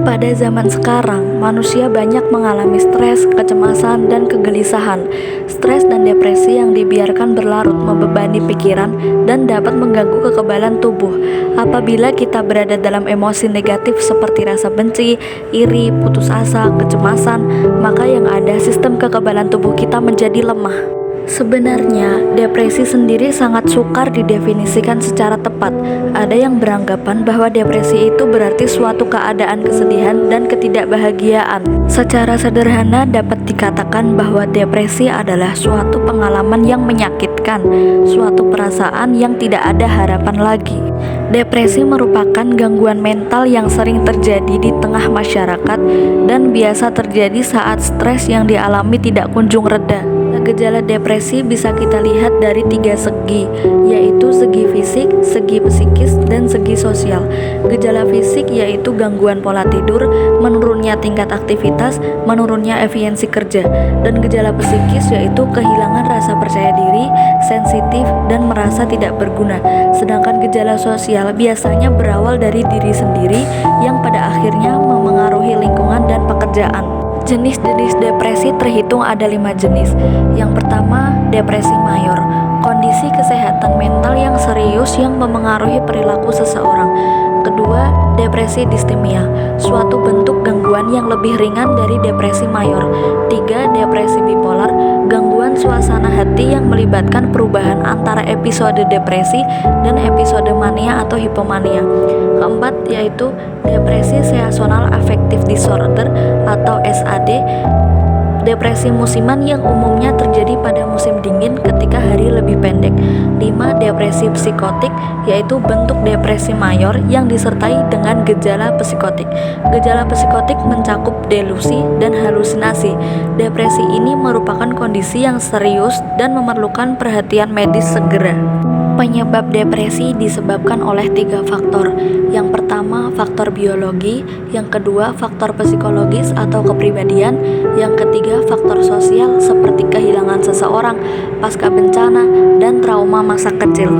Pada zaman sekarang, manusia banyak mengalami stres, kecemasan, dan kegelisahan. Stres dan depresi yang dibiarkan berlarut membebani pikiran dan dapat mengganggu kekebalan tubuh. Apabila kita berada dalam emosi negatif seperti rasa benci, iri, putus asa, kecemasan, maka yang ada sistem kekebalan tubuh kita menjadi lemah. Sebenarnya, depresi sendiri sangat sukar didefinisikan secara tepat. Ada yang beranggapan bahwa depresi itu berarti suatu keadaan kesedihan dan ketidakbahagiaan. Secara sederhana dapat dikatakan bahwa depresi adalah suatu pengalaman yang menyakitkan, suatu perasaan yang tidak ada harapan lagi. Depresi merupakan gangguan mental yang sering terjadi di tengah masyarakat dan biasa terjadi saat stres yang dialami tidak kunjung reda. Gejala depresi bisa kita lihat dari 3 segi, yaitu segi fisik, segi psikis, dan segi sosial. Gejala fisik yaitu gangguan pola tidur, menurunnya tingkat aktivitas, menurunnya efisiensi kerja. Dan gejala psikis yaitu kehilangan rasa percaya diri, sensitif, dan merasa tidak berguna. Sedangkan gejala sosial biasanya berawal dari diri sendiri yang pada akhirnya memengaruhi lingkungan dan pekerjaan. Jenis-jenis depresi terhitung ada 5 jenis. Yang pertama, depresi mayor, kondisi kesehatan mental yang serius yang memengaruhi perilaku seseorang. Kedua, depresi distimia, suatu bentuk gangguan yang lebih ringan dari depresi mayor. 3, depresi bipolar, gangguan suasana hati yang melibatkan perubahan antara episode depresi dan episode mania atau hipomania. Keempat, yaitu depresi seasonal affective disorder atau SAD, depresi musiman yang umumnya terjadi pada musim dingin ketika hari lebih pendek. 5, depresi psikotik, yaitu bentuk depresi mayor yang disertai dengan gejala psikotik. Gejala psikotik mencakup delusi dan halusinasi. Depresi ini merupakan kondisi yang serius dan memerlukan perhatian medis segera. Penyebab depresi disebabkan oleh 3 faktor. Yang pertama, faktor biologi. Yang kedua, faktor psikologis atau kepribadian. Yang ketiga, faktor sosial seperti kehilangan seseorang, pasca bencana, dan trauma masa kecil.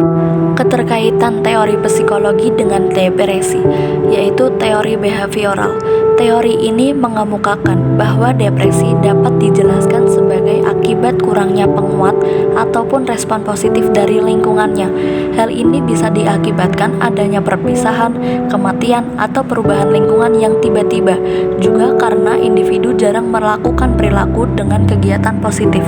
Keterkaitan teori psikologi dengan depresi, yaitu teori behavioral. Teori ini mengemukakan bahwa depresi dapat dijelaskan sebagai akibat kurangnya penguat ataupun respon positif dari lingkungannya. Hal ini bisa diakibatkan adanya perpisahan, kematian, atau perubahan lingkungan yang tiba-tiba, juga karena individu jarang melakukan perilaku dengan kegiatan positif.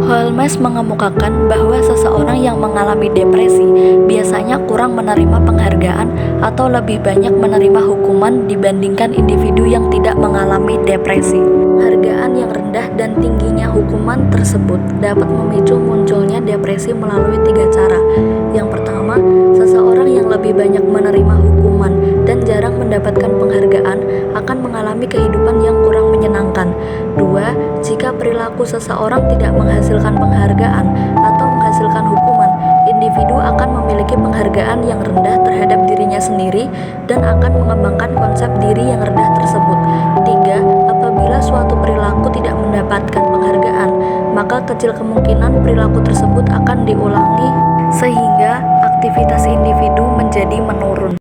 Holmes mengemukakan bahwa seseorang yang mengalami depresi biasanya kurang menerima penghargaan atau lebih banyak menerima hukuman dibandingkan individu yang tidak mengalami depresi. Penghargaan yang rendah dan tingginya hukuman tersebut dapat memicu munculnya depresi melalui 3 cara. Yang pertama, seseorang yang lebih banyak menerima hukuman dan jarang mendapatkan penghargaan akan mengalami kehidupan yang kurang menyenangkan. 2, jika perilaku seseorang tidak menghasilkan penghargaan atau menghasilkan hukuman, individu akan memiliki penghargaan yang rendah terhadap dirinya sendiri dan akan mengembangkan konsep diri yang rendah tersebut. 3, apabila suatu perilaku tidak mendapatkan penghargaan, maka kecil kemungkinan perilaku tersebut akan diulangi sehingga aktivitas individu menjadi menurun.